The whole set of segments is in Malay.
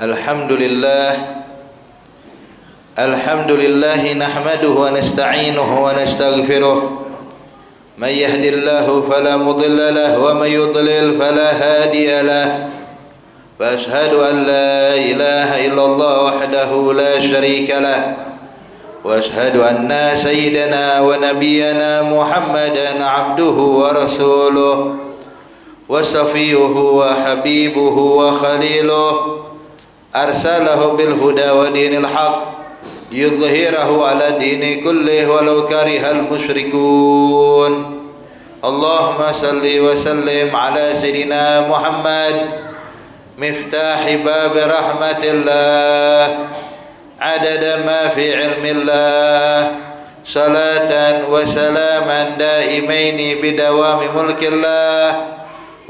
Alhamdulillah nahmaduhu wa nasta'inuhu wa nastaghfiruh. Man yahdihillahu fala mudilla lahu wa man yudlil fala hadiya lahu. Wa ashhadu an la ilaha illallah wahdahu la syarika lahu. Wa ashhadu anna sayyidana wa nabiyyana Muhammadan abduhu wa rasuluh wa safiyuhu wa habibuhu wa khaliluh. Arsalahu bil huda wa dinil haq yudhhirahu ala dini kullih walau karihal musyrikun. Allahumma salli wa sallim ala sayyidina Muhammad miftahi bab rahmatillah adada ma fi ilmillah salatan wa salaman daimaini bidawami mulkillah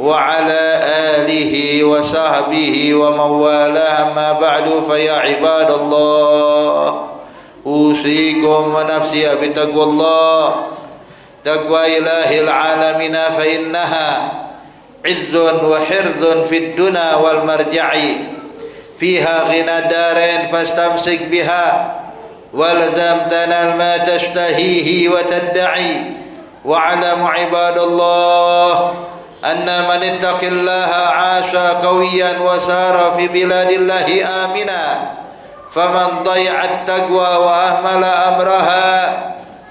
wa ala alihi wa sahbihi wa mawalah. Amma ba'du, fa ya ibadallah, usikum wa nafsi bitaqwallah, taqwa ilahil alamin, fa innaha izzun wa hirzun fid dunya wal marja'i, fiha ghina darain fastamsik biha walzam tanal ma tashtahihi wa tadda'i. Wa alamu ibadallah anna man ittaqillaha 'asha qawiyan wa sara fi biladillahi amina, faman daya'a at-taqwa wa ahmala amraha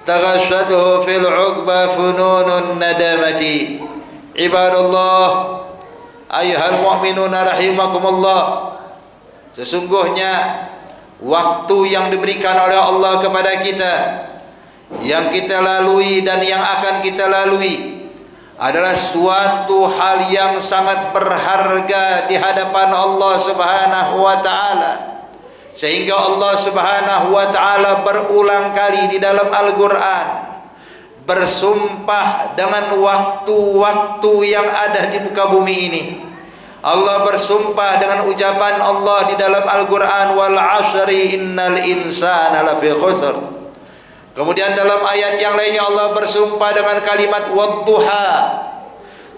taghashshatuhu fil 'uqba fununun nadamati. Ibadallah, ayyuhal mu'minuna rahimakumullah, sesungguhnya waktu yang diberikan oleh Allah kepada kita, yang kita lalui dan yang akan kita lalui, adalah suatu hal yang sangat berharga di hadapan Allah Subhanahu wa taala. Sehingga Allah Subhanahu wa taala berulang kali di dalam Al-Qur'an bersumpah dengan waktu-waktu yang ada di muka bumi ini. Allah bersumpah dengan ucapan Allah di dalam Al-Qur'an, wal 'ashri innal insana lafi khusr. Kemudian dalam ayat yang lainnya Allah bersumpah dengan kalimat wadduha.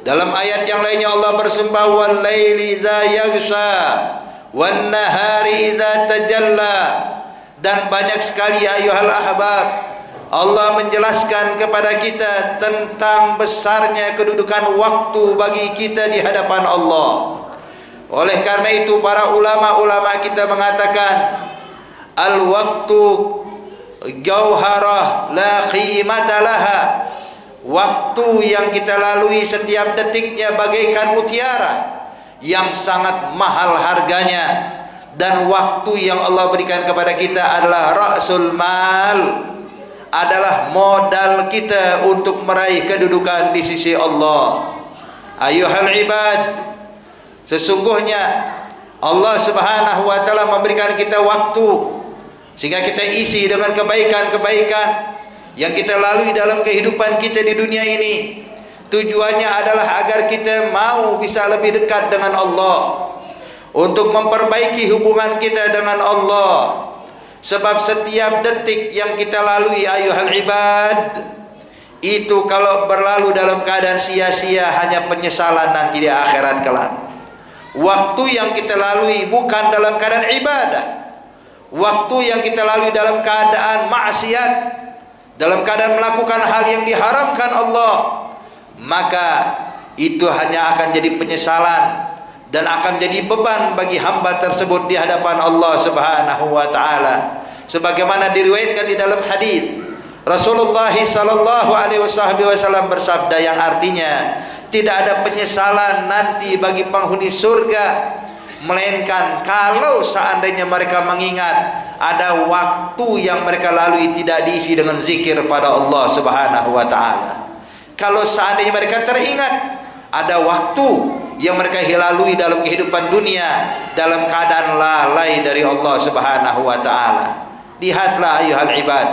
Dalam ayat yang lainnya Allah bersumpah wal laili idza yaghsha wan nahari idza tajalla. Dan banyak sekali ayuhal ahbab, Allah menjelaskan kepada kita tentang besarnya kedudukan waktu bagi kita di hadapan Allah. Oleh karena itu para ulama-ulama kita mengatakan al-waqtu jauharah la qimata laha. Waktu yang kita lalui setiap detiknya bagaikan mutiara yang sangat mahal harganya. Dan waktu yang Allah berikan kepada kita adalah ra'sul mal, adalah modal kita untuk meraih kedudukan di sisi Allah. Ayuhal ibad, sesungguhnya Allah Subhanahu wa taala memberikan kita waktu sehingga kita isi dengan kebaikan-kebaikan yang kita lalui dalam kehidupan kita di dunia ini. Tujuannya adalah agar kita mau bisa lebih dekat dengan Allah, untuk memperbaiki hubungan kita dengan Allah. Sebab setiap detik yang kita lalui ayuhal ibad, itu kalau berlalu dalam keadaan sia-sia hanya penyesalan nanti di akhirat kelak. Waktu yang kita lalui bukan dalam keadaan ibadah, waktu yang kita lalui dalam keadaan maksiat, dalam keadaan melakukan hal yang diharamkan Allah, maka itu hanya akan jadi penyesalan dan akan jadi beban bagi hamba tersebut di hadapan Allah Subhanahu wa taala. Sebagaimana diriwayatkan di dalam hadis, Rasulullah sallallahu alaihi wasallam bersabda yang artinya tidak ada penyesalan nanti bagi penghuni surga, melainkan kalau seandainya mereka mengingat ada waktu yang mereka lalui tidak diisi dengan zikir pada Allah Subhanahu wa taala. Kalau seandainya mereka teringat ada waktu yang mereka lalui dalam kehidupan dunia dalam keadaan lalai dari Allah Subhanahu wa taala. Lihatlah ayuhal ibad,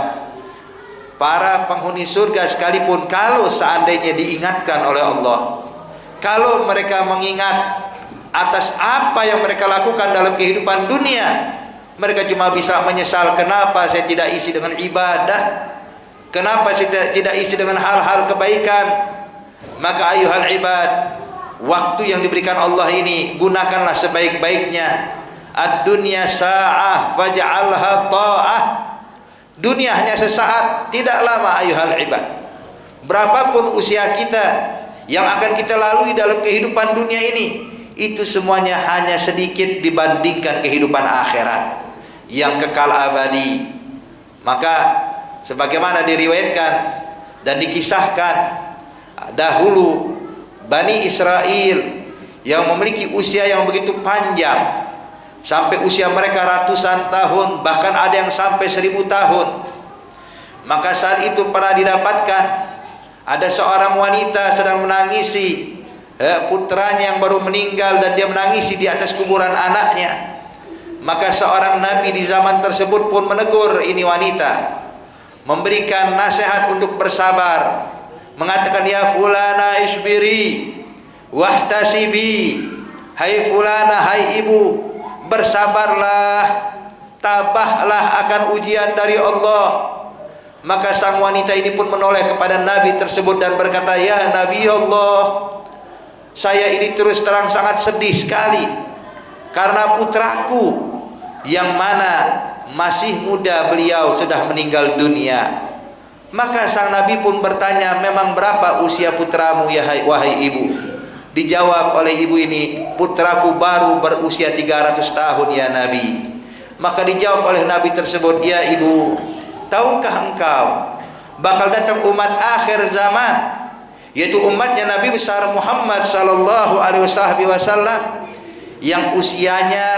para penghuni surga sekalipun kalau seandainya diingatkan oleh Allah, kalau mereka mengingat atas apa yang mereka lakukan dalam kehidupan dunia, mereka cuma bisa menyesal, kenapa saya tidak isi dengan ibadah, kenapa saya tidak isi dengan hal-hal kebaikan. Maka ayuhal ibad, waktu yang diberikan Allah ini gunakanlah sebaik-baiknya Ad-dunya sa'ah faj'alha ta'ah. Dunia hanya sesaat, tidak lama ayuhal ibad. Berapapun usia kita yang akan kita lalui dalam kehidupan dunia ini, itu semuanya hanya sedikit dibandingkan kehidupan akhirat yang kekal abadi. Maka sebagaimana diriwayatkan dan dikisahkan, dahulu Bani Israel yang memiliki usia yang begitu panjang, sampai usia mereka ratusan tahun, bahkan ada yang sampai 1000 tahun. Maka saat itu pernah didapatkan ada seorang wanita sedang menangisi putranya yang baru meninggal, dan dia menangisi di atas kuburan anaknya. Maka seorang nabi di zaman tersebut pun menegur ini wanita, memberikan nasihat untuk bersabar, mengatakan, ya fulana isbiri wahtasibi, hai fulana, hai ibu, bersabarlah, tabahlah akan ujian dari Allah. Maka sang wanita ini pun menoleh kepada Nabi tersebut dan berkata, ya Nabi Allah, saya ini terus terang sangat sedih sekali karena putraku yang mana masih muda beliau sudah meninggal dunia. Maka sang Nabi pun bertanya, memang berapa usia putramu ya wahai ibu? Dijawab oleh ibu ini, putraku baru berusia 300 tahun ya Nabi. Maka dijawab oleh Nabi tersebut, ya ibu, tahukah engkau bakal datang umat akhir zaman, yaitu umatnya Nabi besar Muhammad sallallahu alaihi wasallam, yang usianya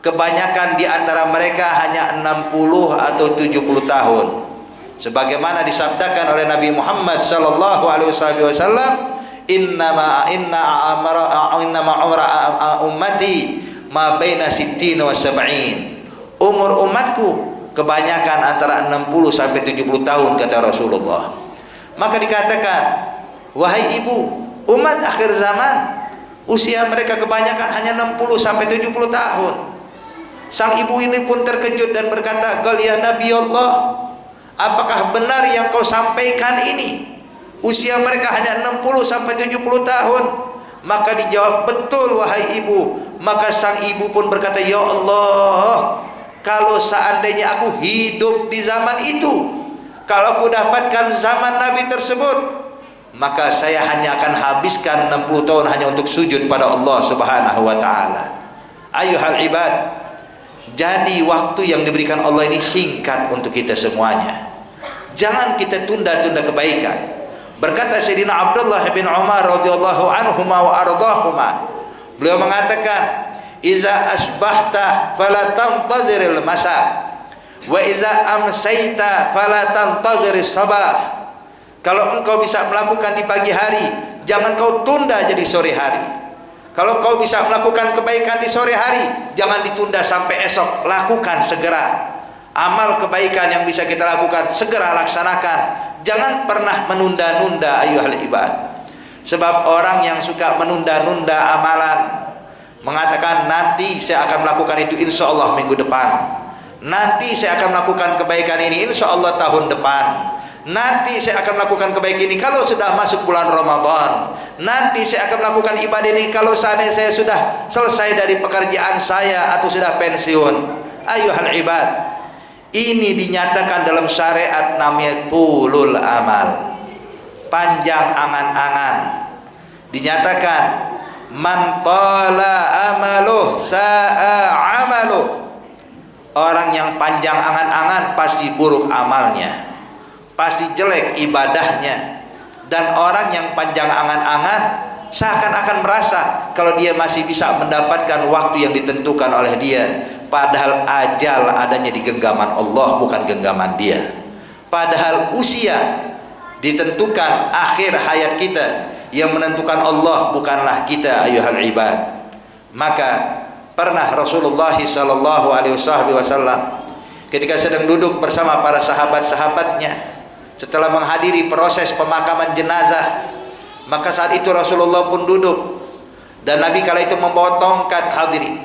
kebanyakan di antara mereka hanya 60 atau 70 tahun. Sebagaimana disabdakan oleh Nabi Muhammad sallallahu alaihi wasallam, inna umra ummati ma baina 60 wa 70. Umur umatku kebanyakan antara 60 sampai 70 tahun, kata Rasulullah. Maka dikatakan, wahai ibu, umat akhir zaman usia mereka kebanyakan hanya 60 sampai 70 tahun. Sang ibu ini pun terkejut dan berkata, "Qal ya Nabi Allah, apakah benar yang kau sampaikan ini? Usia mereka hanya 60 sampai 70 tahun." Maka dijawab, "Betul wahai ibu." Maka sang ibu pun berkata, "Ya Allah, kalau seandainya aku hidup di zaman itu, kalau aku dapatkan zaman Nabi tersebut, maka saya hanya akan habiskan 60 tahun hanya untuk sujud pada Allah Subhanahu wa taala." Ayuhal ibad, jadi waktu yang diberikan Allah ini singkat untuk kita semuanya. Jangan kita tunda-tunda kebaikan. Berkata Sayyidina Abdullah bin Umar radhiyallahu anhuma wa ardahuma, beliau mengatakan, "Iza asbahta fala tantaziril masa, wa iza amsayta fala tantazirish sabah." Kalau engkau bisa melakukan di pagi hari, jangan kau tunda jadi sore hari. Kalau kau bisa melakukan kebaikan di sore hari, jangan ditunda sampai esok, lakukan segera. Amal kebaikan yang bisa kita lakukan, segera laksanakan. Jangan pernah menunda-nunda ayuhal ibad. Sebab orang yang suka menunda-nunda amalan, mengatakan nanti saya akan melakukan itu insya Allah minggu depan, nanti saya akan melakukan kebaikan ini insya Allah tahun depan, nanti saya akan melakukan kebaikan ini kalau sudah masuk bulan Ramadan, nanti saya akan melakukan ibadah ini kalau seandainya saya sudah selesai dari pekerjaan saya atau sudah pensiun. Ayuhal ibad, ini dinyatakan dalam syariat namanya tulul amal, panjang angan-angan. Dinyatakan man tala amaluh sa'a amaluh, orang yang panjang angan-angan pasti buruk amalnya, pasti jelek ibadahnya. Dan orang yang panjang angan-angan seakan-akan merasa kalau dia masih bisa mendapatkan waktu yang ditentukan oleh dia, padahal ajal adanya di genggaman Allah, bukan genggaman dia. Padahal usia ditentukan akhir hayat kita, yang menentukan Allah bukanlah kita ayuhal ibad. Maka pernah Rasulullah sallallahu alaihi wasallam ketika sedang duduk bersama para sahabat-sahabatnya setelah menghadiri proses pemakaman jenazah, maka saat itu Rasulullah pun duduk dan Nabi kala itu membawa tongkat hadirin.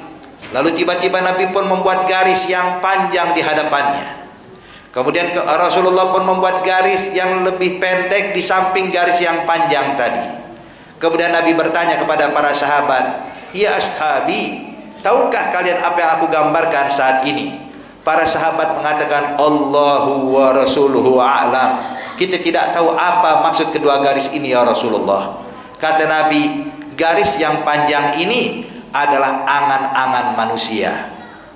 Lalu tiba-tiba Nabi pun membuat garis yang panjang di hadapannya. Kemudian Rasulullah pun membuat garis yang lebih pendek di samping garis yang panjang tadi. Kemudian Nabi bertanya kepada para sahabat, "Ya ashabi, tahukah kalian apa yang aku gambarkan saat ini? Para sahabat mengatakan Allahu wa rasuluhu a'lam. Kita tidak tahu apa maksud kedua garis ini ya Rasulullah. Kata Nabi, garis yang panjang ini adalah angan-angan manusia,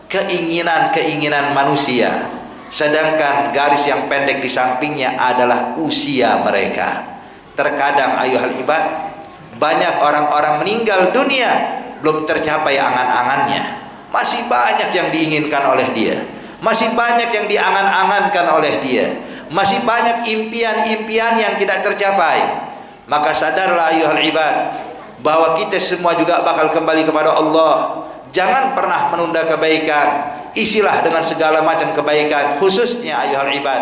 keinginan-keinginan manusia. Sedangkan garis yang pendek di sampingnya adalah usia mereka. Terkadang ayuhal ibad, banyak orang-orang meninggal dunia belum tercapai angan-angannya. Masih banyak yang diinginkan oleh dia, masih banyak yang diangan-angankan oleh dia, masih banyak impian-impian yang tidak tercapai. Maka sadarlah ayuhal ibad, bahwa kita semua juga bakal kembali kepada Allah. Jangan pernah menunda kebaikan, isilah dengan segala macam kebaikan. Khususnya ayuhal ibad,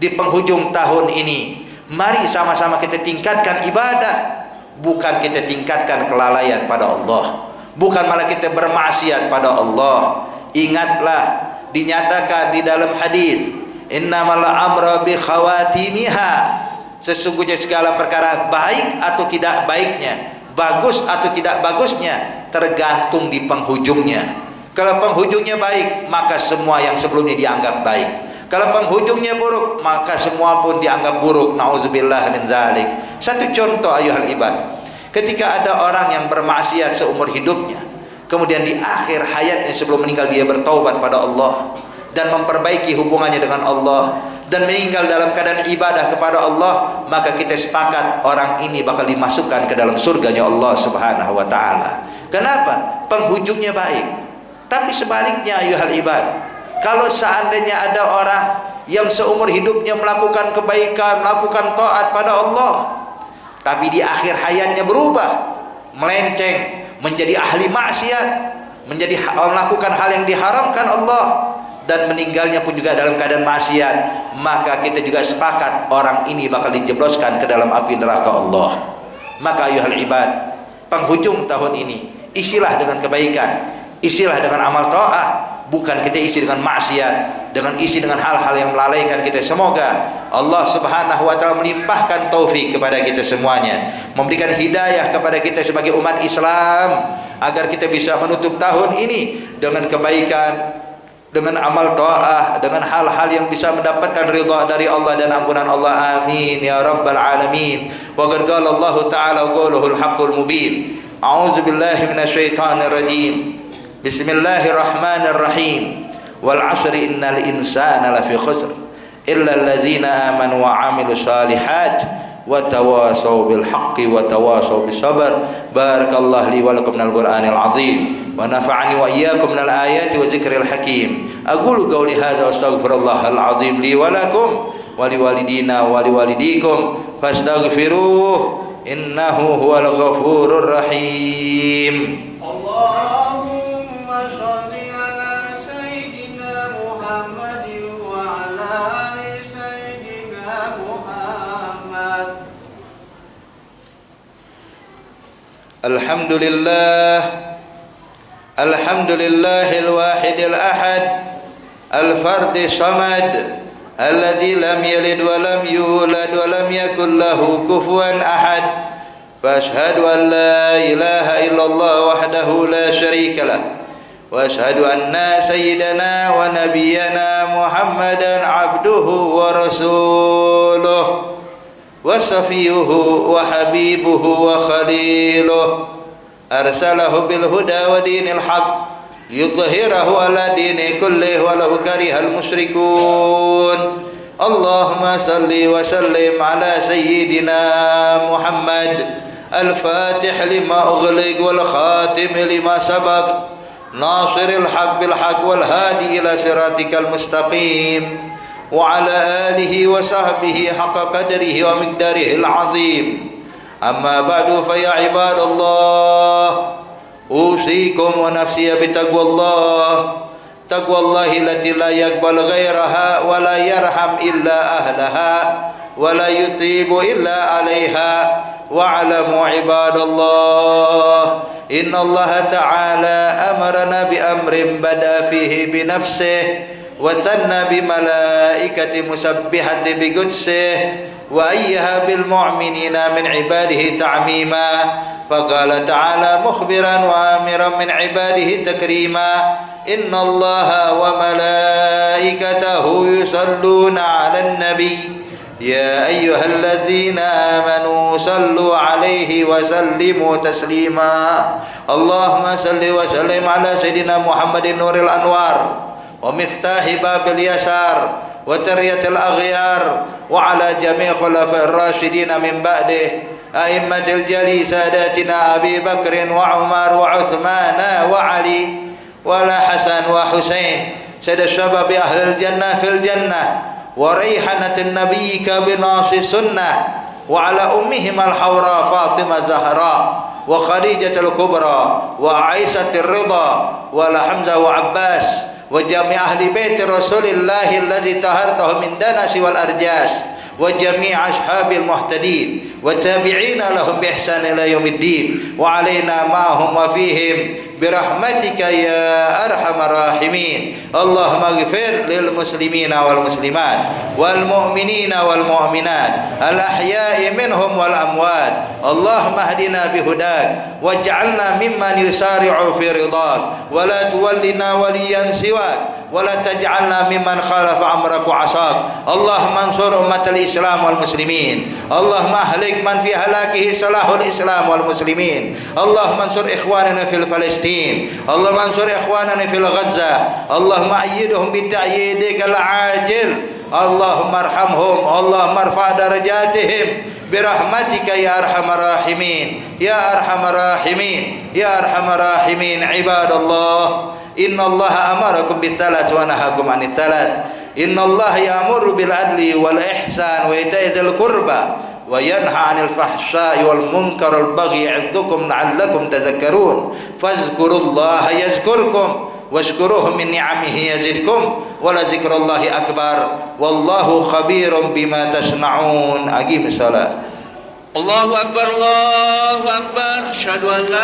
di penghujung tahun ini, mari sama-sama kita tingkatkan ibadah. Bukan kita tingkatkan kelalaian pada Allah, bukan malah kita bermaksiat pada Allah. Ingatlah, dinyatakan di dalam hadis, innamal amra bi khawatimiha, sesungguhnya segala perkara baik atau tidak baiknya, bagus atau tidak bagusnya, tergantung di penghujungnya. Kalau penghujungnya baik, maka semua yang sebelumnya dianggap baik. Kalau penghujungnya buruk, maka semua pun dianggap buruk. Nauzubillah min dzalik. Satu contoh ayuhal ibad, ketika ada orang yang bermaksiat seumur hidupnya, kemudian di akhir hayatnya sebelum meninggal dia bertaubat pada Allah dan memperbaiki hubungannya dengan Allah dan meninggal dalam keadaan ibadah kepada Allah, maka kita sepakat orang ini bakal dimasukkan ke dalam surganya Allah Subhanahu wa taala. Kenapa? Penghujungnya baik. Tapi sebaliknya ayuhal ibad, kalau seandainya ada orang yang seumur hidupnya melakukan kebaikan, melakukan taat pada Allah, tapi di akhir hayatnya berubah, melenceng, menjadi ahli maksiat, menjadi melakukan hal yang diharamkan Allah, dan meninggalnya pun juga dalam keadaan maksiat, maka kita juga sepakat orang ini bakal dijebloskan ke dalam api neraka Allah. Maka ayuhal ibad, penghujung tahun ini isilah dengan kebaikan, isilah dengan amal taat. Bukan kita isi dengan maksiat, dengan isi dengan hal-hal yang melalaikan kita. Semoga Allah Subhanahu wa taala melimpahkan taufik kepada kita semuanya, memberikan hidayah kepada kita sebagai umat Islam, agar kita bisa menutup tahun ini dengan kebaikan, dengan amal taat, dengan hal-hal yang bisa mendapatkan ridha dari Allah dan ampunan Allah. Amin ya rabbal alamin. Wa qad qala Allah taala qauluhul haqqul mubin. A'udzu billahi minasyaitonir rajim. Bismillahirrahmanirrahim. Wal 'asri innal insana lafi khusr illa alladhina amanu wa 'amilus shalihat wa tawasaw bil haqqi wa tawasaw bis sabr. Barakallahu li wa lakum minal Qur'anil 'azim wa nafa'ani wa iyyakum minal ayati wa dzikril hakim. Aqulu qawli hadza wa astaghfirullahal 'azim li wa lakum wa liwalidina wa liwalidikum fastaghfiruh innahu huwal ghafurur rahim. Allahumma shalli ala sayyidina Muhammadin wa ala ali sayyidina Muhammad. Alhamdulillah, alhamdulillahil wahidil ahad, al-fardis samad, alladzi lam yalid wa lam yulad wa lam yakul lahu kufuwan ahad. Fashhadu an la ilaha illallah wahdahu la syarika lah, wa ashhadu anna sayyidana wa nabiyyana Muhammadan abduhu wa rasuluh wa safiyuhu wa habibuhu wa khaliluh, arsalahu bil huda wa dinil haq liyudhhirahu ala dini kullih walau karihal musyrikun. Allahumma salli wa sallim ala sayyidina Muhammad al-fatih lima ughliq wal khatim lima sabaq nasiril haq bil haq wal hadi ila siratikal mustaqim wa ala alihi wa sahbihi haqqa qadrihi wa miqdarihi al-azim. Amma ba'du fa ya ibadallah, usikum wa nafsi bitaqwallah. Taqwallahi lati la yaqbal ghairaha wa la yarham illa ahlaha wa la yutibu illa 'alaiha. Wa'lamu ibadallah, inna Allah ta'ala amarana bi amrin bada fihi bi nafsihi wa tanna bi malaikati musabbihati bi qudsih وأيها بالمؤمنين من عباده تعميما فقال تعالى مخبرا وآمرا من عباده تكريما إن الله وملائكته يصلون على النبي يا أيها الذين آمنوا صلوا عليه وسلموا تسليما اللهم صل وسلم على سيدنا محمد نور الأنوار ومفتاح باب اليسار وترية الأغيار وعلى جميع خلفاء الراشدين من بعده أئمة الجلي ساداتنا أبي بكر وعمر وعثمان وعلي ولا حسن وحسين سيد الشباب أهل الجنة في الجنة وريحنة النبي كبناص السنة وعلى أمهما الحوراء فاطمة الزهراء وخديجة الكبرى وعائشة الرضا ولا حمزة وعباس وجميع أهل بيت رسول الله الذي طهرته من دنس والأرجاس وجميع أصحاب المهتدين والتابعين لهم بإحسان إلى يوم الدين وعلينا معهم وفيهم برحمتك يا أرحم الراحمين اللهم اغفر للمسلمين والمسلمات والمؤمنين والمؤمنات الأحياء منهم والأموات اللهم اهدنا بهداك واجعلنا ممن يسارع في رضاك ولا تولنا وليا سواك ولا تجعلنا ممن خالف أمرك وعصاك اللهم انصر أمة الإسلام والمسلمين اللهم أهلك من في هلاكه صلاح الإسلام والمسلمين اللهم انصر إخواننا في فلسطين اللهم انصر إخواننا في غزة اللهم أيدهم بتأييدك العاجل اللهم ارحمهم اللهم ارفع درجاتهم برحمتك يا أرحم الراحمين يا أرحم الراحمين يا أرحم الراحمين عباد الله إن الله أمركم بالثلاث ونهاكم عن الثلاث إن الله يأمر بالعدل والإحسان وإيتاء ذي القربى وينهى عن الفحشاء والمنكر والبغي يعظكم لعلكم تذكرون فاذكروا الله يذكركم واشكروه من نعمه يزدكم ولذكر الله أكبر والله خبير بما تصنعون أقيم الصلاة الله أكبر أشهد أن لا